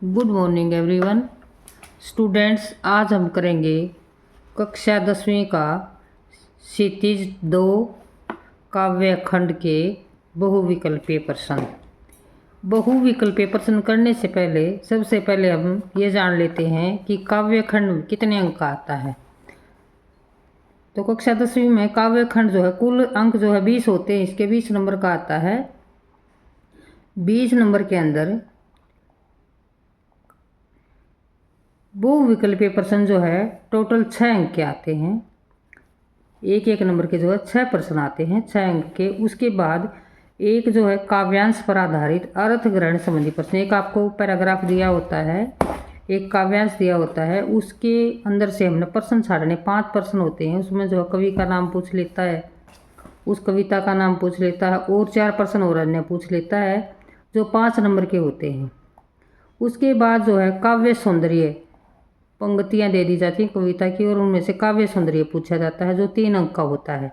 Good morning everyone. Students, आज हम करेंगे कक्षा 10वीं का क्षितिज 2 काव्य खंड के बहुविकल्पीय प्रश्न। बहुविकल्पीय प्रश्न करने से पहले सबसे पहले हम ये जान लेते हैं कि काव्य खंड में कितने अंक का आता है। तो कक्षा 10वीं में काव्य खंड जो है कुल अंक जो है 20 होते हैं, इसके 20 नंबर का आता है। 20 नंबर के अंदर बहुविकल्पीय प्रश्न जो है टोटल 6 अंक के आते हैं। एक एक नंबर के जो है 6 प्रश्न आते हैं 6 अंक के। उसके बाद एक जो है काव्यांश पर आधारित अर्थ ग्रहण संबंधी प्रश्न, एक आपको पैराग्राफ दिया होता है, एक काव्यांश दिया होता है, उसके अंदर से हमने प्रश्न छाड़ने 5 प्रश्न होते हैं। उसमें जो है कवि का नाम पूछ लेता है, उस कविता का नाम पूछ लेता है और 4 प्रश्न और अन्य पूछ लेता है जो 5 नंबर के होते हैं। उसके बाद जो है काव्य सौंदर्य, पंक्तियां दे दी जाती हैं कविता की और उनमें से काव्य सौंदर्य पूछा जाता है जो 3 अंक का होता है।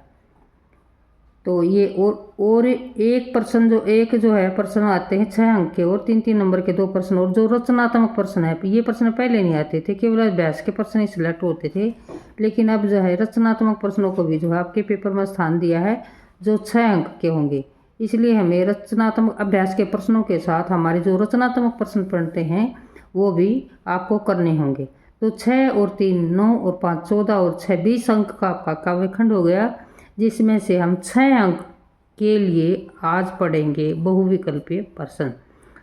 तो ये और एक प्रश्न जो है प्रश्न आते हैं 6 अंक के और 3-3 नंबर के 2 प्रश्न। और जो रचनात्मक प्रश्न है, ये प्रश्न पहले नहीं आते थे, केवल अभ्यास के प्रश्न ही सिलेक्ट होते थे, लेकिन अब जो है रचनात्मक प्रश्नों को भी जो है आपके पेपर में स्थान दिया है जो 6 अंक के होंगे। इसलिए हमें रचनात्मक अभ्यास के प्रश्नों के साथ हमारे जो रचनात्मक प्रश्न पढ़ते हैं वो भी आपको करने होंगे। तो 6 और 3 9 और 5 14 और 6 20 अंक का आपका काव्यखंड हो गया, जिसमें से हम 6 अंक के लिए आज पढ़ेंगे बहुविकल्पीय प्रश्न।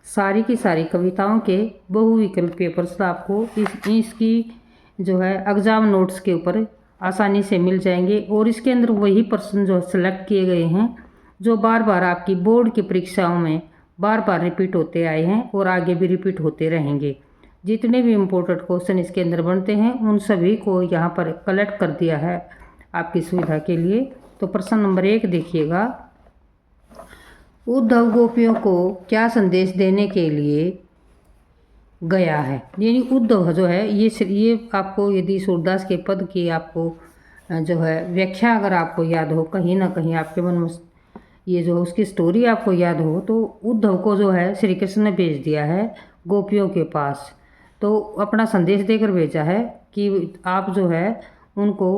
सारी की सारी कविताओं के बहुविकल्पीय प्रश्न आपको इसकी जो है एग्जाम नोट्स के ऊपर आसानी से मिल जाएंगे। और इसके अंदर वही प्रश्न जो सेलेक्ट किए गए हैं जो बार बार आपकी बोर्ड की परीक्षाओं में बार बार रिपीट होते आए हैं और आगे भी रिपीट होते रहेंगे। जितने भी इम्पोर्टेंट क्वेश्चन इसके अंदर बनते हैं उन सभी को यहाँ पर कलेक्ट कर दिया है आपकी सुविधा के लिए। तो प्रश्न नंबर 1 देखिएगा, उद्धव गोपियों को क्या संदेश देने के लिए गया है। यानी उद्धव जो है ये आपको यदि सूरदास के पद की आपको जो है व्याख्या अगर आपको याद हो, कहीं ना कहीं आपके मन में ये जो उसकी स्टोरी आपको याद हो, तो उद्धव को जो है श्री कृष्ण ने भेज दिया है गोपियों के पास। तो अपना संदेश देकर भेजा है कि आप जो है उनको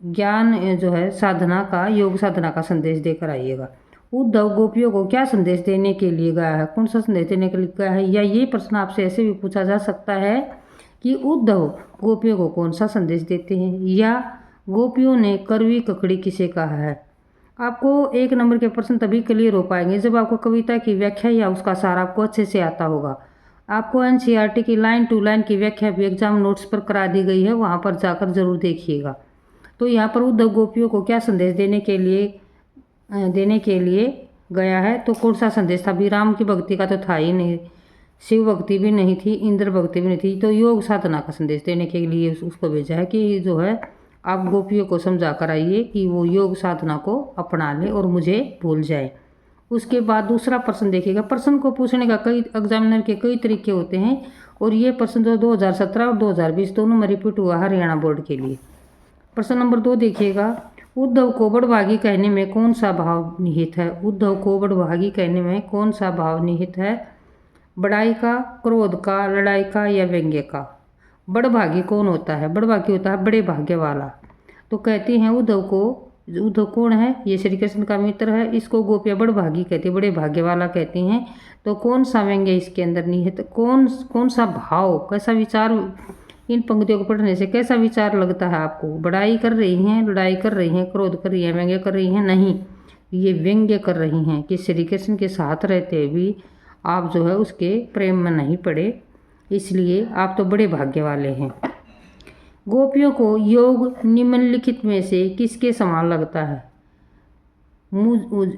ज्ञान जो है साधना का, योग साधना का संदेश देकर आइएगा। उद्धव गोपियों को क्या संदेश देने के लिए गया है, कौन सा संदेश देने के लिए गया है, या ये प्रश्न आपसे ऐसे भी पूछा जा सकता है कि उद्धव गोपियों को कौन सा संदेश देते हैं, या गोपियों ने कड़वी ककड़ी किसे कहा है। आपको 1 नंबर के प्रश्न तभी क्लियर हो पाएंगे जब आपको कविता की व्याख्या या उसका सार आपको अच्छे से आता होगा। आपको एनसीईआरटी की लाइन टू लाइन की व्याख्या भी एग्जाम नोट्स पर करा दी गई है, वहाँ पर जाकर जरूर देखिएगा। तो यहाँ पर उद्धव गोपियों को क्या संदेश देने के लिए गया है, तो कौन सा संदेश था। भी राम की भक्ति का तो था ही नहीं, शिव भक्ति भी नहीं थी, इंद्र भक्ति भी नहीं थी, तो योग साधना का संदेश देने के लिए उसको भेजा है कि जो है आप गोपियों को समझा कर आइए कि वो योग साधना को अपना ले और मुझे भूल जाए। उसके बाद दूसरा प्रश्न देखिएगा। प्रश्न को पूछने का कई एग्जामिनर के कई तरीके होते हैं और ये प्रश्न जो 2017 और 2020 दोनों में रिपीट हुआ हरियाणा बोर्ड के लिए। प्रश्न नंबर 2 देखिएगा, उद्धव को बड़भागी कहने में कौन सा भाव निहित है। उद्धव को बड़भागी कहने में कौन सा भाव निहित है, बड़ाई का, क्रोध का, लड़ाई का या व्यंग्य का। बड़भागी कौन होता है, बड़भागी होता है बड़े भाग्य वाला। तो कहती हैं उद्धव कौन है, ये श्री कृष्ण का मित्र है, इसको गोपियाँ बड़भागी कहती है, बड़े भाग्य वाला कहती हैं। तो कौन सा व्यंग्य इसके अंदर निहित, कौन सा भाव, कैसा विचार, इन पंक्तियों को पढ़ने से कैसा विचार लगता है आपको। बड़ाई कर रही हैं, लड़ाई कर रही हैं, क्रोध कर रही हैं, व्यंग्य कर रही हैं, नहीं, ये व्यंग्य कर रही हैं कि श्री कृष्ण के साथ रहते भी आप जो है उसके प्रेम में नहीं पड़े, इसलिए आप तो बड़े भाग्य वाले हैं। गोपियों को योग निम्नलिखित में से किसके समान लगता है।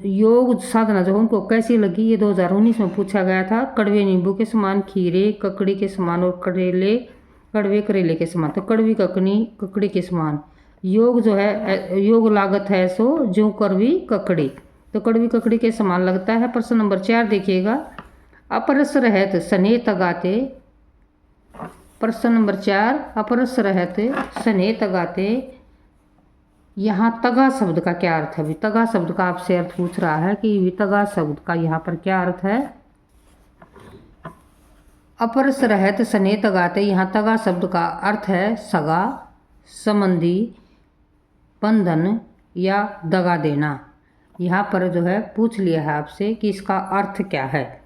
योग साधना जो उनको कैसी लगी, ये 2019 में पूछा गया था। कड़वे नींबू के समान, खीरे ककड़ी के समान और कड़वे करेले के समान। तो कड़वी ककड़ी के समान। योग जो है, योग लागत है सो जो कड़वी ककड़ी, तो कड़वी ककड़ी के समान लगता है। प्रश्न नंबर 4 देखिएगा, अपरस रहत स्नेह तगाते। प्रश्न नंबर 4, अपरस रहत स्नेह तगाते, यहाँ तगा शब्द का क्या अर्थ है। तगा शब्द का आपसे अर्थ पूछ रहा है कि तगा शब्द का यहाँ पर क्या अर्थ है। अपरस रहत सने तगाते, यहाँ तगा शब्द का अर्थ है सगा, संबंधी, बंधन या दगा देना। यहाँ पर जो है पूछ लिया है आपसे कि इसका अर्थ क्या है।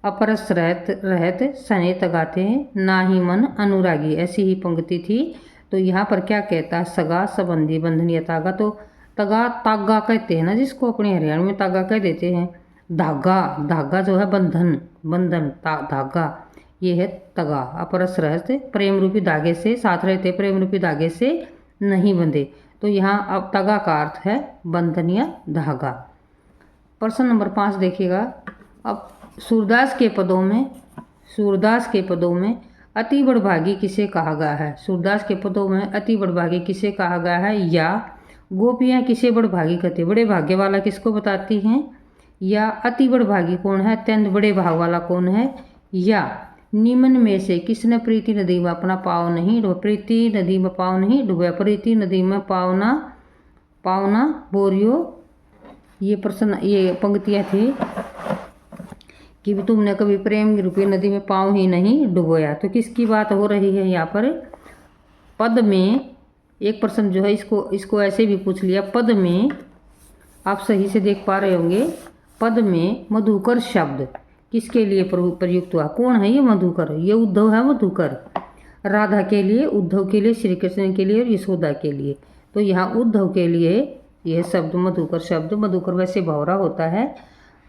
अपरस रहत रहत सने तगाते ना ही मन अनुरागी, ऐसी ही पंक्ति थी। तो यहाँ पर क्या कहता है, सगा, संबंधी, बंधन या तागा। तो तगा तागा कहते हैं ना, जिसको अपने हरियाणा में तागा कह देते हैं। धागा, धागा जो है बंधन, बंधन धागा, ये है तगा। अपरस रहत प्रेम रूपी धागे से, साथ रहते प्रेम रूपी धागे से नहीं बंधे। तो यहाँ अब तगा का अर्थ है बंधन या धागा। प्रश्न नंबर 5 देखिएगा। अब सूरदास के पदों में अति बड़भागी किसे कहा गया है। सूरदास के पदों में अति बड़भागी किसे कहा गया है, या गोपियाँ किसे बड़भागी कहते, बड़े भाग्य वाला किसको बताती हैं, या अति बड़भागी कौन है, अत्यंत बड़े भाग वाला कौन है, या निम्न में से किसने प्रीति नदी में अपना पाँव नहीं डुबा, प्रीति नदी में पाँव नहीं डुबा, प्रीति नदी में पावना बोरियो। ये प्रश्न, ये पंक्तियाँ थी कि तुमने कभी प्रेम रूपी नदी में पाँव ही नहीं डुबोया। तो किसकी बात हो रही है यहाँ पर। पद में एक प्रश्न जो है इसको ऐसे भी पूछ लिया। पद में आप सही से देख पा रहे होंगे, पद में मधुकर शब्द किसके लिए प्रयुक्त हुआ, कौन है ये मधुकर, ये उद्धव है मधुकर। राधा के लिए, उद्धव के लिए, श्री कृष्ण के लिए और यशोदा के लिए। तो यहाँ उद्धव के लिए यह शब्द मधुकर शब्द, मधुकर वैसे भौरा होता है,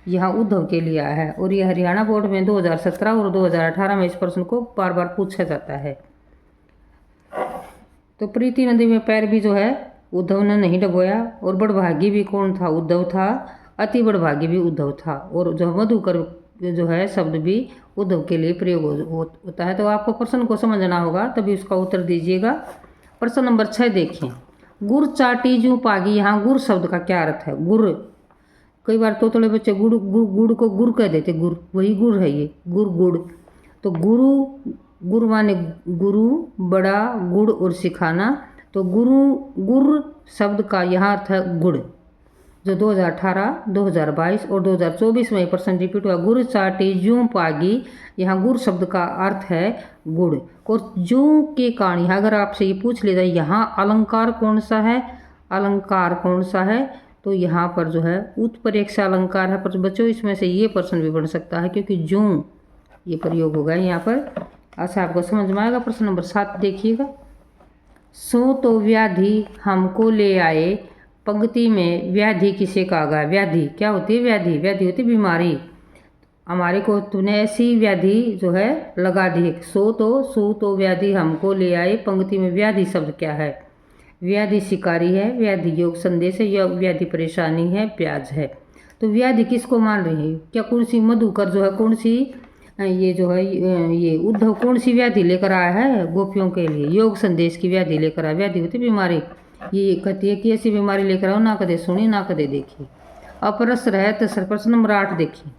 यहाँ उद्धव के लिए आया है। और यह हरियाणा बोर्ड में 2017 और 2018 में इस प्रश्न को बार बार पूछा जाता है। तो प्रीति नदी में पैर भी जो है उद्धव ने नहीं डुबोया। और बड़भागी भी कौन था, उद्धव था। अति बड़भागी भी उद्धव था। और जो मधुकर जो है शब्द भी उद्धव के लिए प्रयोग होता है। तो आपको प्रश्न को समझना होगा, तभी उसका उत्तर दीजिएगा। प्रश्न नंबर 6 देखिए। गुड़ चाटी जू पागी, यहाँ गुड़ शब्द का क्या अर्थ है। गुड़, कई बार तो थोड़े बच्चे गुड़ गुड़ गुड़ को गुड़ कह देते, गुड़ वही गुड़ है, ये गुड़। तो गुरु माने गुरु, बड़ा, गुड़ और सिखाना। तो गुड़ शब्द का यहाँ अर्थ है गुड़। जो 2018, 2022 और 2024 में प्रश्न रिपीट हुआ, गुड़ चाटी जू पागी, यहाँ गुड़ शब्द का अर्थ है गुड़। और जू के कारण यहाँ अगर आपसे ये पूछ लिया जाए यहाँ अलंकार कौन सा है, तो यहाँ पर जो है उत्प्रेक्षा अलंकार है। पर बच्चों इसमें से ये प्रश्न भी बन सकता है, क्योंकि जू ये प्रयोग होगा यहाँ पर। अच्छा, आपको समझ में आएगा। प्रश्न नंबर 7 देखिएगा। सो तो व्याधि हमको ले आए, पंक्ति में व्याधि किसे कहा गया। व्याधि क्या होती है, व्याधि होती है बीमारी। हमारे को तूने ऐसी व्याधि जो है लगा दी। सो तो व्याधि हमको ले आए, पंक्ति में व्याधि शब्द क्या है। व्याधि शिकारी है, व्याधि योग संदेश है, या व्याधि परेशानी है, प्याज है। तो व्याधि किसको मान रहे हैं, क्या कौन सी मधुकर जो है, कौन सी ये जो है ये उद्धव कौन सी व्याधि लेकर आया है गोपियों के लिए, योग संदेश की व्याधि लेकर आया। व्याधि होती बीमारी। ये कहती है कि ऐसी बीमारी लेकर आओ, ना कदे सुनी ना कदे देखी। अपरस रहत, प्रश्न नंबर 8 देखिए।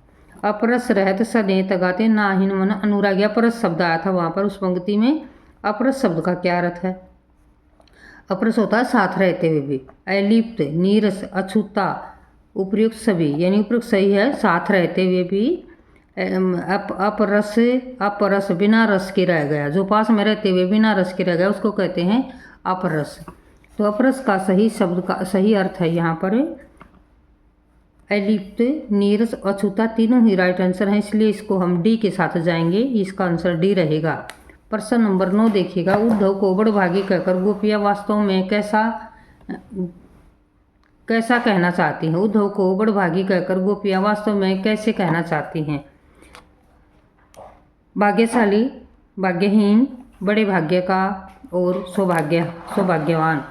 अपरस रहत सने तगाते नाहिन मन अनुरागी, अपरस शब्द आया था वहाँ पर उस पंक्ति में। अपरस शब्द का क्या अर्थ है। अपरस होता है साथ रहते हुए भी, अलिप्त, नीरस, अछूता, उपयुक्त सभी, यानी उपयुक्त सही है, साथ रहते हुए भी। अपरस बिना रस के रह गया, जो पास में रहते हुए बिना रस के रह गया उसको कहते हैं अपरस। तो अपरस का सही शब्द का सही अर्थ है यहाँ पर अलिप्त, नीरस, अछूता, तीनों ही राइट आंसर हैं, इसलिए इसको हम डी के साथ जाएंगे। इसका आंसर डी रहेगा। प्रश्न नंबर 9 देखिएगा। उद्धव को बड़भागी कहकर गोपियाँ वास्तव में कैसा कहना चाहती हैं। उद्धव को बड़भागी कहकर गोपियाँ वास्तव में कैसे कहना चाहती हैं। भाग्यशाली, भाग्यहीन, बड़े भाग्य का और सौभाग्यवान,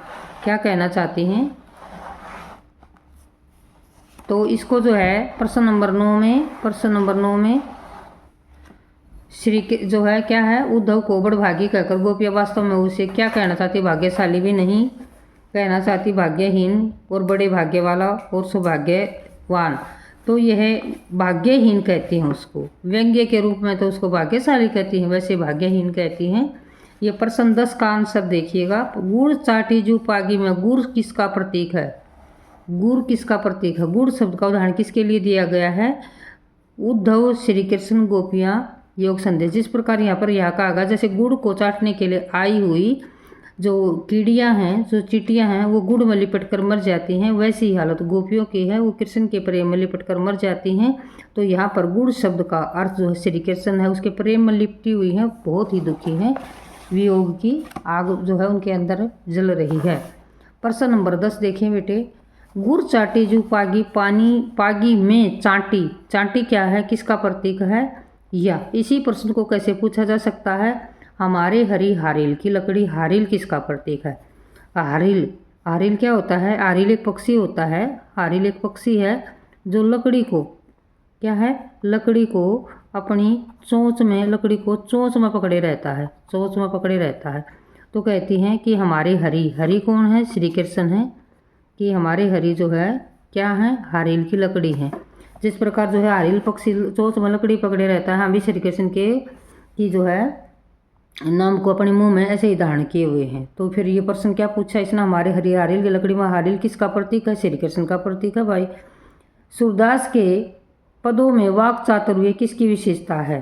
क्या कहना चाहती हैं। तो इसको जो है प्रश्न नंबर 9 में श्री जो है क्या है, उद्धव को बड़भागी कहकर गोपियाँ वास्तव में उसे क्या कहना चाहती, भाग्यशाली भी नहीं कहना चाहती, भाग्यहीन और बड़े भाग्य वाला और सौभाग्यवान। तो यह भाग्यहीन कहती हैं उसको, व्यंग्य के रूप में तो उसको भाग्यशाली कहती हैं, वैसे भाग्यहीन कहती हैं। ये प्रश्न 10 का आंसर देखिएगा। गुड़ चाटी जू पागी में गुड़ किसका प्रतीक है। गुड़ शब्द का उदाहरण किसके लिए दिया गया है। उद्धव, श्री कृष्ण, गोपियाँ योग संदेश। जिस प्रकार यहाँ पर यह कहा गया, जैसे गुड़ को चाटने के लिए आई हुई जो कीड़ियाँ हैं, जो चींटियाँ हैं, वो गुड़ में लिपट कर मर जाती हैं, वैसी ही हालत गोपियों की है, वो कृष्ण के प्रेम में लिपट कर मर जाती हैं। तो यहाँ पर गुड़ शब्द का अर्थ जो है श्री कृष्ण है, उसके प्रेम में लिपटी हुई हैं, बहुत ही दुखी हैं, वियोग की आग जो है उनके अंदर जल रही है। प्रश्न नंबर 10 देखिए बेटे, गुड़ चाटी जो पागी पानी पागी में चाटी, चाटी क्या है, किसका प्रतीक है, या इसी प्रश्न को कैसे पूछा जा सकता है, हमारे हरी हारिल की लकड़ी, हारिल किसका प्रतीक है, हारिल, हारिल क्या होता है, हारिल एक पक्षी होता है, हारिल एक पक्षी है जो लकड़ी को क्या है, लकड़ी को अपनी चोंच में, लकड़ी को चोंच में पकड़े रहता है, चोंच में पकड़े रहता है। तो कहती हैं कि हमारे हरी, हरी कौन है, श्री कृष्ण है, कि हमारे हरी जो है क्या है, हारिल की लकड़ी है। जिस प्रकार जो है हारिल पक्षी चोंच में लकड़ी पकड़े रहता है, हम भी श्री कृष्ण के की जो है नाम को अपने मुंह में ऐसे ही धारण किए हुए हैं। तो फिर ये प्रश्न क्या पूछा इसने, हमारे हरी हारिल की लकड़ी में हारिल किसका प्रतीक है, श्री कृष्ण का प्रतीक है भाई। सूरदास के पदों में वाक चातुर्य किसकी विशेषता है,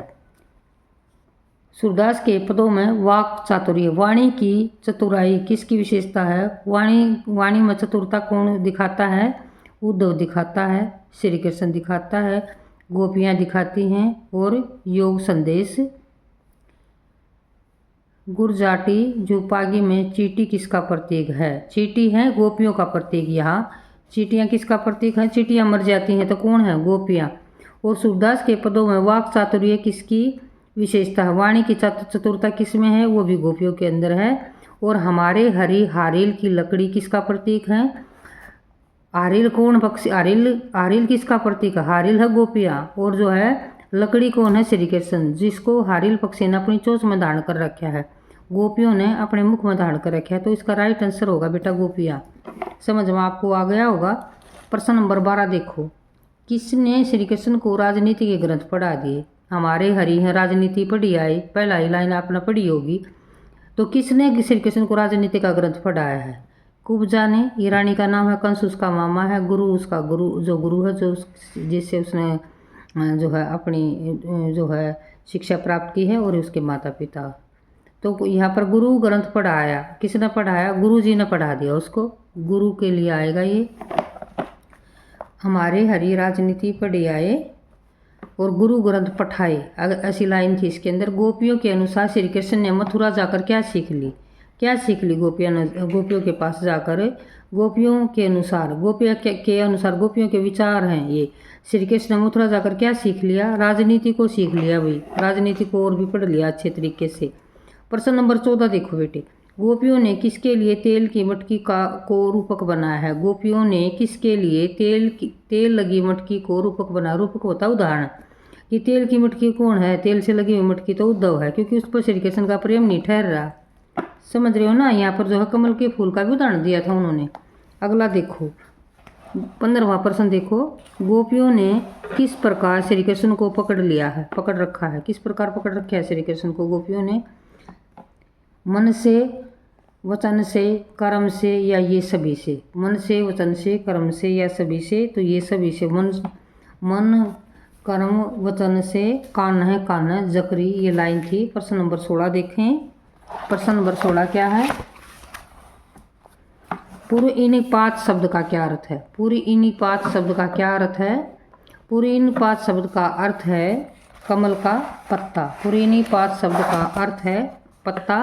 सूरदास के पदों में वाक चातुर्य, वाणी की चतुराई किसकी विशेषता है, वाणी में चतुरता कौन दिखाता है, उद्धव दिखाता है, श्री कृष्ण दिखाता है, गोपियाँ दिखाती हैं, और योग संदेश। गुरजाटी जोपागी में चींटी किसका प्रतीक है, चींटी है गोपियों का प्रतीक। यहाँ चींटियाँ किसका प्रतीक है, चींटियाँ मर जाती हैं तो कौन है, गोपियाँ। और सूरदास के पदों में वाक चातुर्य किसकी विशेषता है, वाणी की चतुरता किसमें है, वो भी गोपियों के अंदर है। और हमारे हरी हारिल की लकड़ी किसका प्रतीक है, हारिल कौन पक्षी, हारिल किसका प्रतीक है, हारिल है गोपियाँ, और जो है लकड़ी कौन है, श्री कृष्ण, जिसको हारिल पक्षी ने अपनी चोंच में धारण कर रखा है, गोपियों ने अपने मुख में धारण कर रखा है। तो इसका राइट आंसर होगा बेटा गोपियाँ। समझ में आपको आ गया होगा। प्रश्न नंबर 12 देखो, किसने श्री कृष्ण को राजनीति के ग्रंथ पढ़ा दिए, हमारे हरि हैं राजनीति पढ़ी आई, पहला ही लाइन आपने पढ़ी होगी। तो किसने श्री कृष्ण को राजनीति का ग्रंथ पढ़ाया है, कुब्जा ने, ये रानी का नाम है, कंस उसका मामा है, गुरु उसका गुरु है जो जिससे उसने जो है अपनी जो है शिक्षा प्राप्त की है, और उसके माता पिता। तो यहाँ पर गुरु ग्रंथ पढ़ाया, किसने पढ़ाया, गुरु जी ने पढ़ा दिया उसको, गुरु के लिए आएगा ये। हमारे हरि राजनीति पढ़ी आए और गुरु ग्रंथ पठाए, अगर ऐसी लाइन थी इसके अंदर। गोपियों के अनुसार श्री कृष्ण ने मथुरा जाकर क्या सीख ली, क्या सीख ली गोपियों के पास जाकर, गोपियों के अनुसार, गोपियों के विचार हैं ये। श्री कृष्ण ने मथुरा जाकर क्या सीख लिया, राजनीति को सीख लिया भाई, राजनीति को और भी पढ़ लिया अच्छे तरीके से। प्रश्न नंबर 14 देखो बेटे, गोपियों ने किसके लिए तेल की मटकी को रूपक बनाया है, गोपियों ने किसके लिए तेल लगी मटकी को रूपक बनाया, रूपक होता है उदाहरण, कि तेल की मटकी कौन है, तेल से लगी हुई मटकी तो उद्धव है, क्योंकि उस पर श्री कृष्ण का प्रेम नहीं ठहर रहा, समझ रहे हो ना। यहाँ पर जो है कमल के फूल का भी उदाहरण दिया था उन्होंने। अगला देखो 15वां प्रश्न देखो, गोपियों ने किस प्रकार श्री कृष्ण को पकड़ लिया है, पकड़ रखा है, किस प्रकार पकड़ रखा है श्री कृष्ण को गोपियों ने, मन से, वचन से, कर्म से, या ये सभी से, मन से, वचन से, कर्म से, या सभी से। तो ये सभी से, मन कर्म वचन से, कान है जकरी, ये लाइन थी। प्रश्न नंबर 16 देखें, प्रश्न नंबर 16 क्या है, पूर्व इन 5 शब्द का क्या अर्थ है, पूरी इन 5 शब्द का क्या अर्थ है, पूरी इन 5 शब्द का अर्थ है कमल का पत्ता, पूरी इन 5 शब्द का अर्थ है पत्ता